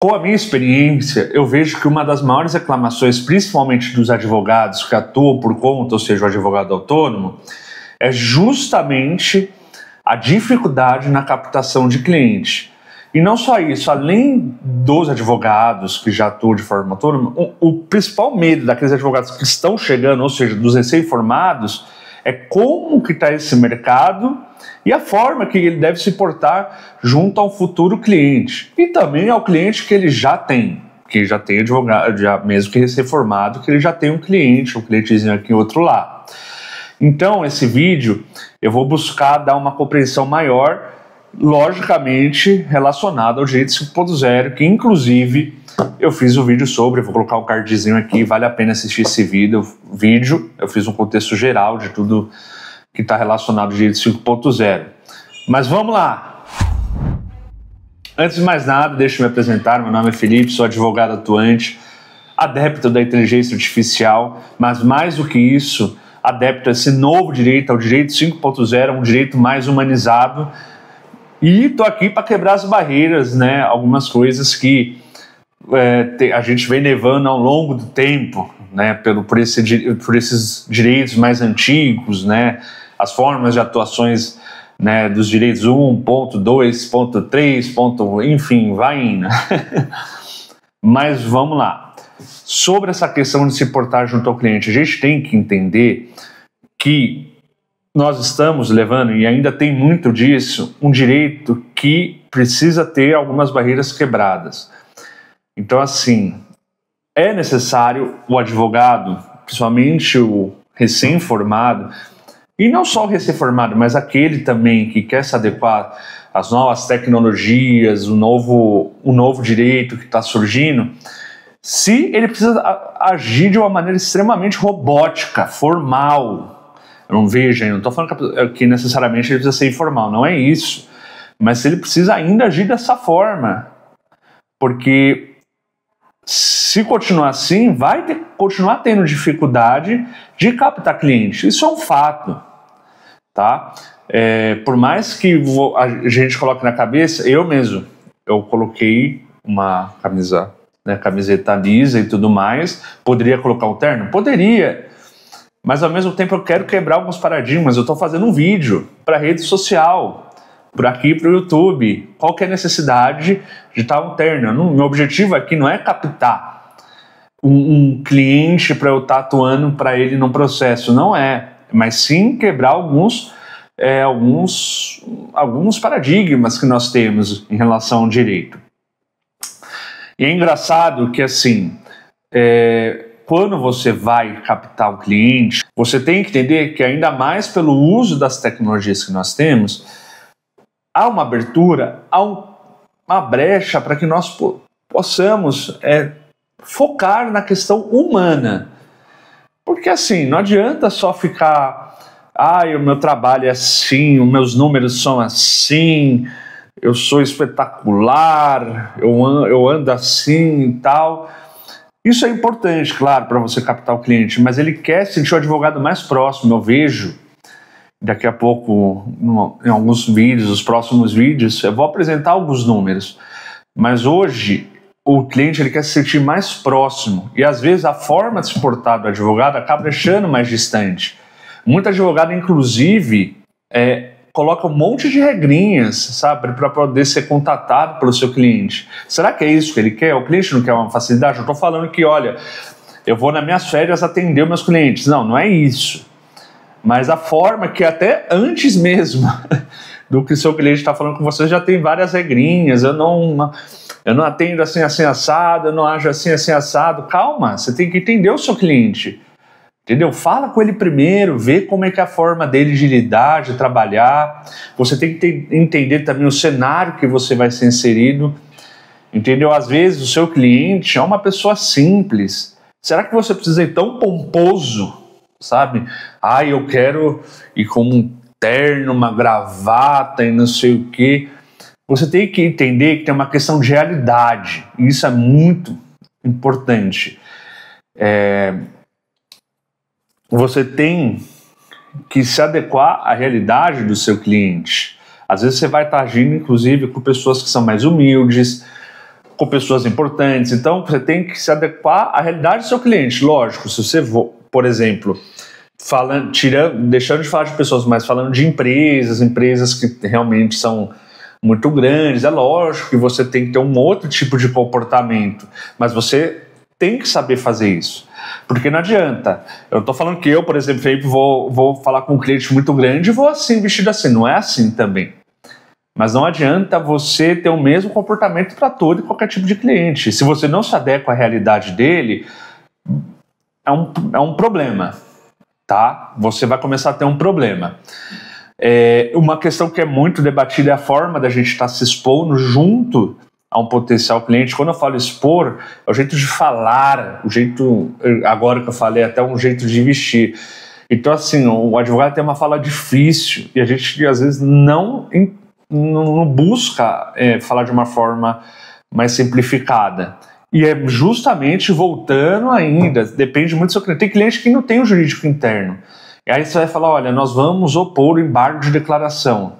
Com a minha experiência, eu vejo que uma das maiores reclamações, principalmente dos advogados que atuam por conta, ou seja, o advogado autônomo, é justamente a dificuldade na captação de cliente. E não só isso, além dos advogados que já atuam de forma autônoma, o principal medo daqueles advogados que estão chegando, ou seja, dos recém-formados, é como que está esse mercado e a forma que ele deve se portar junto ao futuro cliente. E também ao cliente que ele já tem, que já tem advogado, já, mesmo que recém-formado, que ele já tem um clientezinho aqui outro lá. Então, esse vídeo, eu vou buscar dar uma compreensão maior, logicamente relacionado ao direito 5.0, que inclusive eu fiz um vídeo sobre, vou colocar um cardzinho aqui, vale a pena assistir esse vídeo, eu fiz um contexto geral de tudo que está relacionado ao direito 5.0. Mas vamos lá! Antes de mais nada, deixa eu me apresentar, meu nome é Felipe, sou advogado atuante, adepto da inteligência artificial, mas mais do que isso, adepto a esse novo direito, ao direito 5.0, um direito mais humanizado. E estou aqui para quebrar as barreiras, né? Algumas coisas que a gente vem levando ao longo do tempo, né? Por esses direitos mais antigos, né? As formas de atuações, né? Dos direitos 1.2.3, enfim, vai indo. Mas vamos lá. Sobre essa questão de se portar junto ao cliente, a gente tem que entender que nós estamos levando, e ainda tem muito disso, um direito que precisa ter algumas barreiras quebradas. Então, assim, é necessário o advogado, principalmente o recém-formado, e não só o recém-formado, mas aquele também que quer se adequar às novas tecnologias, o novo direito que está surgindo, se ele precisa agir de uma maneira extremamente robótica, formal. Eu não estou falando que necessariamente ele precisa ser informal, não é isso. Mas ele precisa ainda agir dessa forma. Porque se continuar assim, continuar tendo dificuldade de captar cliente. Isso é um fato. Tá? Por mais que a gente coloque na cabeça, eu coloquei uma camiseta lisa e tudo mais. Poderia colocar um terno? Poderia. Mas ao mesmo tempo eu quero quebrar alguns paradigmas. Eu estou fazendo um vídeo para rede social, por aqui para o YouTube. Qual que é a necessidade de estar um terno? Meu objetivo aqui não é captar um cliente para eu estar atuando para ele num processo, não é. Mas sim quebrar alguns paradigmas que nós temos em relação ao direito. E é engraçado que assim, quando você vai captar um cliente, você tem que entender que ainda mais pelo uso das tecnologias que nós temos, há uma abertura, há uma brecha para que nós possamos focar na questão humana. Porque assim, não adianta só ficar, o meu trabalho é assim, os meus números são assim, eu sou espetacular, eu ando assim e tal. Isso é importante, claro, para você captar o cliente, mas ele quer sentir o advogado mais próximo. Eu vejo, daqui a pouco, em alguns vídeos, os próximos vídeos, eu vou apresentar alguns números. Mas hoje, o cliente ele quer se sentir mais próximo. E às vezes a forma de se portar do advogado acaba deixando mais distante. Muito advogado, inclusive, coloca um monte de regrinhas, sabe, para poder ser contatado pelo seu cliente. Será que é isso que ele quer? O cliente não quer uma facilidade? Eu estou falando que, olha, eu vou nas minhas férias atender os meus clientes. Não é isso. Mas a forma que até antes mesmo do que o seu cliente está falando com você já tem várias regrinhas. Eu não atendo assim assado, eu não ajo assim assado. Calma, você tem que entender o seu cliente. Entendeu? Fala com ele primeiro, vê como é que é a forma dele de lidar, de trabalhar. Você tem que entender também o cenário que você vai ser inserido. Entendeu? Às vezes o seu cliente é uma pessoa simples. Será que você precisa ir tão pomposo, sabe? Eu quero ir com um terno, uma gravata e não sei o quê. Você tem que entender que tem uma questão de realidade. E isso é muito importante. Você tem que se adequar à realidade do seu cliente. Às vezes você vai estar agindo, inclusive, com pessoas que são mais humildes, com pessoas importantes. Então, você tem que se adequar à realidade do seu cliente. Lógico, se você, por exemplo, deixando de falar de pessoas, mas falando de empresas que realmente são muito grandes, é lógico que você tem que ter um outro tipo de comportamento, mas você tem que saber fazer isso. Porque não adianta. Eu não estou falando que eu, por exemplo, Felipe, vou falar com um cliente muito grande e vou assim, vestido assim. Não é assim também. Mas não adianta você ter o mesmo comportamento para todo e qualquer tipo de cliente. Se você não se adequa à realidade dele, é um problema, tá? Você vai começar a ter um problema. Uma questão que é muito debatida é a forma da gente estar se expondo junto a um potencial cliente. Quando eu falo expor, é o jeito de falar, o jeito, agora que eu falei, até um jeito de vestir. Então, assim, o advogado tem uma fala difícil e a gente, às vezes, não busca falar de uma forma mais simplificada. E é justamente voltando ainda, depende muito do seu cliente. Tem cliente que não tem o jurídico interno. E aí você vai falar, olha, nós vamos opor o embargo de declaração.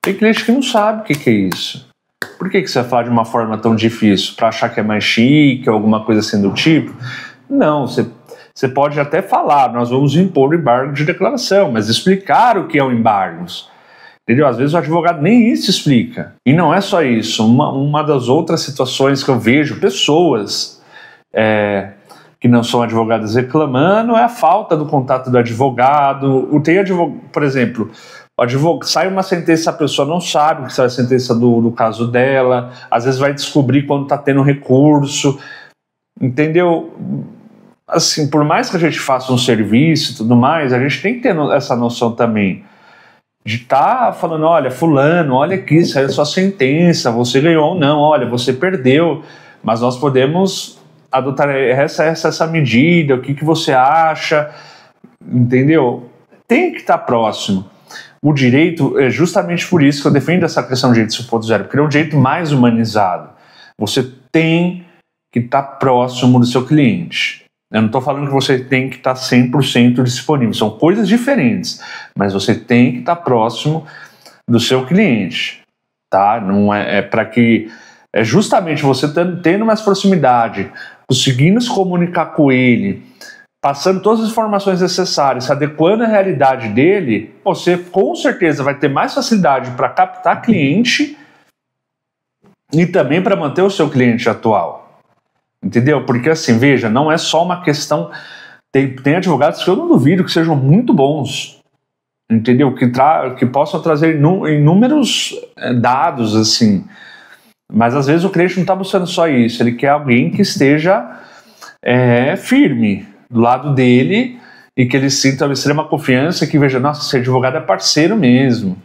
Tem cliente que não sabe o que é isso. Por que você vai falar de uma forma tão difícil? Para achar que é mais chique ou alguma coisa assim do tipo? Não, você pode até falar, nós vamos impor o embargo de declaração, mas explicar o que é o embargo. Entendeu? Às vezes o advogado nem isso explica. E não é só isso. Uma das outras situações que eu vejo pessoas que não são advogadas reclamando é a falta do contato do advogado. Por exemplo, sai uma sentença, a pessoa não sabe o que é a sentença do caso dela, às vezes vai descobrir quando está tendo recurso. Entendeu? Assim, por mais que a gente faça um serviço e tudo mais, a gente tem que ter essa noção também de estar falando, olha, fulano, olha aqui, saiu a sua sentença, você ganhou ou não, olha, você perdeu, mas nós podemos adotar essa medida, o que você acha, entendeu? Tem que estar próximo. O direito, é justamente por isso que eu defendo essa questão do direito 5.0, porque é um direito mais humanizado. Você tem que estar próximo do seu cliente. Eu não estou falando que você tem que estar 100% disponível, são coisas diferentes, mas você tem que estar próximo do seu cliente, tá? Não para que justamente você tendo mais proximidade, conseguindo se comunicar com ele, passando todas as informações necessárias, se adequando à realidade dele, você com certeza vai ter mais facilidade para captar cliente e também para manter o seu cliente atual. Entendeu? Porque assim, veja, não é só uma questão... Tem advogados que eu não duvido que sejam muito bons, entendeu? Que possam trazer inúmeros dados, assim. Mas às vezes o cliente não está buscando só isso, ele quer alguém que esteja firme do lado dele e que ele sinta uma extrema confiança, que veja, nossa, esse advogado é parceiro mesmo.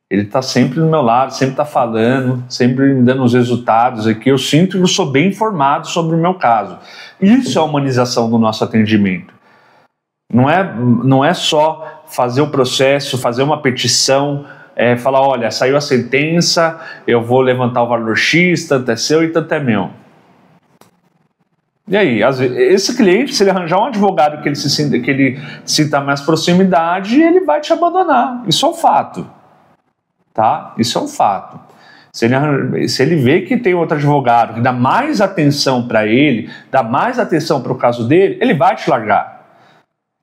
Ele está sempre do meu lado, sempre está falando, sempre me dando os resultados aqui. Eu sinto que eu sou bem informado sobre o meu caso. Isso é a humanização do nosso atendimento. Não é só fazer o processo, fazer uma petição, falar, olha, saiu a sentença, eu vou levantar o valor X, tanto é seu e tanto é meu. E aí, esse cliente, se ele arranjar um advogado que ele sinta mais proximidade, ele vai te abandonar. Isso é um fato. Tá? Isso é um fato. Se ele vê que tem outro advogado que dá mais atenção para ele, dá mais atenção para o caso dele, ele vai te largar.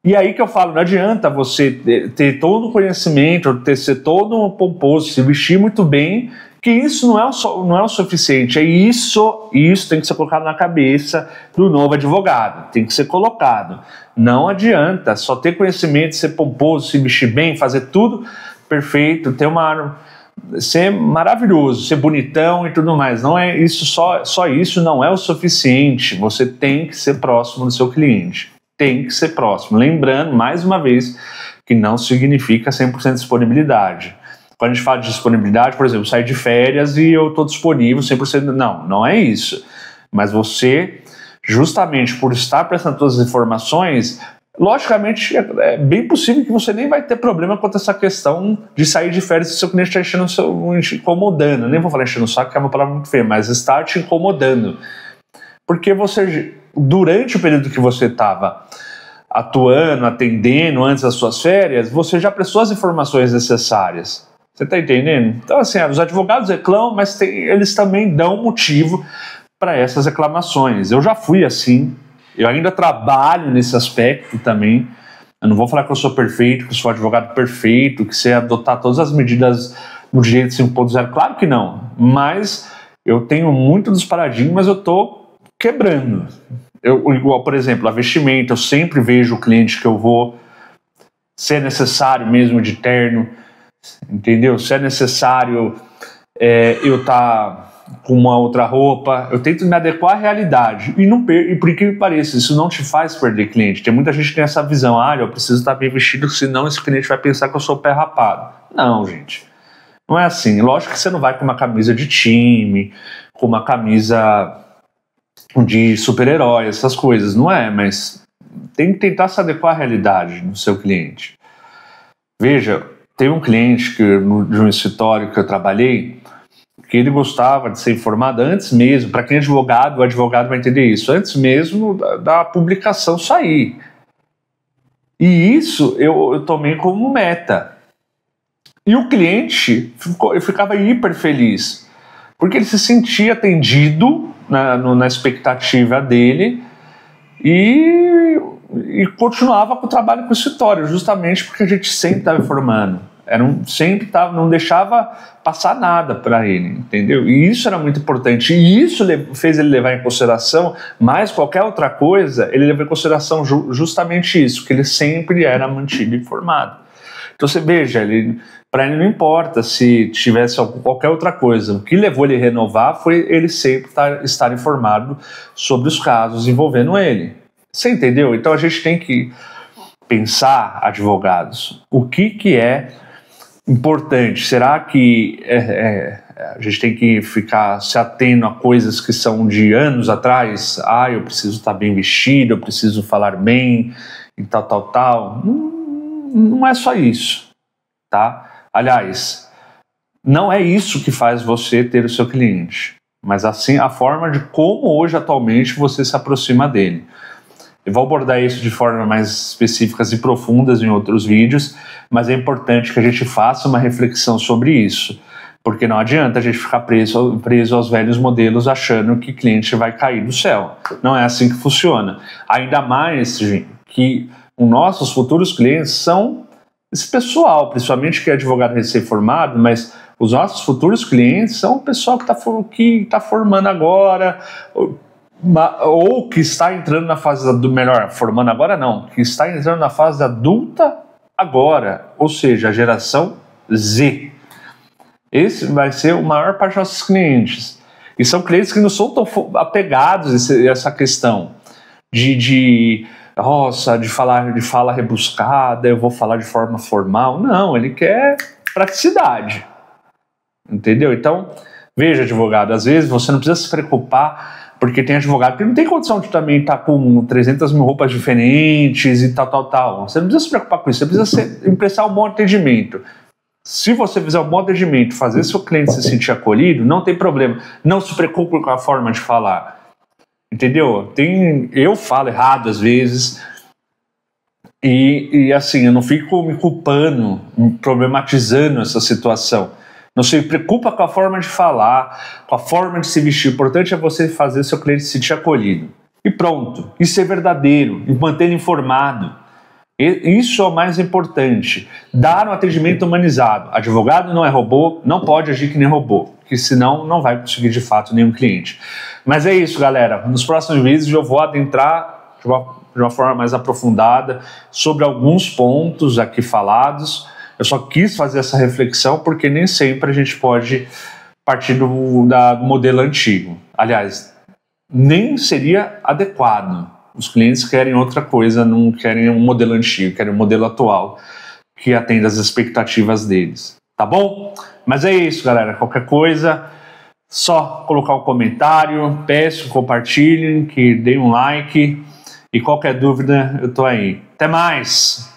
E aí que eu falo, não adianta você ter todo o conhecimento, ser todo um pomposo, se vestir muito bem, que isso não é o suficiente. Isso tem que ser colocado na cabeça do novo advogado, tem que ser colocado. Não adianta só ter conhecimento, ser pomposo, se vestir bem, fazer tudo perfeito, ser maravilhoso, ser bonitão e tudo mais. Não é isso, só isso não é o suficiente. Você tem que ser próximo do seu cliente. Tem que ser próximo. Lembrando, mais uma vez, que não significa 100% de disponibilidade. Quando a gente fala de disponibilidade, por exemplo, sair de férias e eu estou disponível 100%. Não é isso. Mas você, justamente por estar prestando todas as informações, logicamente, é bem possível que você nem vai ter problema quanto a essa questão de sair de férias se o seu cliente está te incomodando. Nem vou falar enchendo o saco, que é uma palavra muito feia, mas está te incomodando. Porque você, durante o período que você estava atuando, atendendo antes das suas férias, você já prestou as informações necessárias. Você está entendendo? Então, assim, os advogados reclamam, mas eles também dão motivo para essas reclamações. Eu já fui assim, eu ainda trabalho nesse aspecto também. Eu não vou falar que eu sou perfeito, que eu sou advogado perfeito, que sei adotar todas as medidas do direito 5.0. Claro que não, mas eu tenho muito dos paradigmas, eu estou quebrando. Igual, por exemplo, a vestimenta, eu sempre vejo o cliente que eu vou, se é necessário mesmo de terno, entendeu? Se é necessário eu estar com uma outra roupa, eu tento me adequar à realidade. E por que me pareça, isso não te faz perder cliente. Tem muita gente que tem essa visão, eu preciso estar bem vestido, senão esse cliente vai pensar que eu sou pé rapado. Não, gente. Não é assim. Lógico que você não vai com uma camisa de time, com uma camisa de super-herói, essas coisas, não é? Mas tem que tentar se adequar à realidade do seu cliente. Veja, teve um cliente de um escritório que eu trabalhei, que ele gostava de ser informado antes mesmo, para quem é advogado, o advogado vai entender isso, antes mesmo da publicação sair. E isso eu tomei como meta. E o cliente ficava hiper feliz, porque ele se sentia atendido na expectativa dele e continuava com o trabalho com o escritório, justamente porque a gente sempre estava informando. Não deixava passar nada para ele, entendeu? E isso era muito importante. E isso fez ele levar em consideração, mais qualquer outra coisa, ele levou em consideração justamente isso, que ele sempre era mantido informado. Então você veja, para ele não importa se tivesse qualquer outra coisa. O que levou ele a renovar foi ele sempre estar informado sobre os casos envolvendo ele. Você entendeu? Então a gente tem que pensar, advogados, o que é importante. Será que a gente tem que ficar se atendo a coisas que são de anos atrás? Eu preciso estar bem vestido, eu preciso falar bem e tal. Não é só isso, tá? Aliás, não é isso que faz você ter o seu cliente, mas assim a forma de como hoje atualmente você se aproxima dele. Eu vou abordar isso de forma mais específicas e profundas em outros vídeos, mas é importante que a gente faça uma reflexão sobre isso, porque não adianta a gente ficar preso aos velhos modelos achando que cliente vai cair do céu. Não é assim que funciona. Ainda mais, gente, que os nossos futuros clientes são esse pessoal, principalmente que é advogado recém-formado, mas os nossos futuros clientes são o pessoal que está formando agora, ou que está entrando na fase formando agora não, que está entrando na fase adulta agora, ou seja, a geração Z. Esse vai ser a maior parte dos nossos clientes. E são clientes que não são tão apegados a essa questão de fala rebuscada, eu vou falar de forma formal. Não, ele quer praticidade. Entendeu? Então, veja, advogado, às vezes você não precisa se preocupar, porque tem advogado que não tem condição de também estar com 300 mil roupas diferentes e tal. Você não precisa se preocupar com isso, você precisa emprestar um bom atendimento. Se você fizer um bom atendimento, fazer seu cliente se sentir acolhido, não tem problema. Não se preocupe com a forma de falar. Entendeu? Eu falo errado às vezes e assim, eu não fico me culpando, problematizando essa situação. Não se preocupa com a forma de falar, com a forma de se vestir. O importante é você fazer seu cliente se sentir acolhido. E pronto. E ser verdadeiro. E manter ele informado. Isso é o mais importante. Dar um atendimento humanizado. Advogado não é robô, não pode agir que nem robô, porque senão não vai conseguir de fato nenhum cliente. Mas é isso, galera. Nos próximos vídeos eu vou adentrar de uma forma mais aprofundada sobre alguns pontos aqui falados. Eu só quis fazer essa reflexão porque nem sempre a gente pode partir do modelo antigo. Aliás, nem seria adequado. Os clientes querem outra coisa, não querem um modelo antigo, querem um modelo atual que atenda às expectativas deles. Tá bom? Mas é isso, galera. Qualquer coisa, só colocar um comentário, peço, compartilhem, que deem um like e qualquer dúvida eu tô aí. Até mais!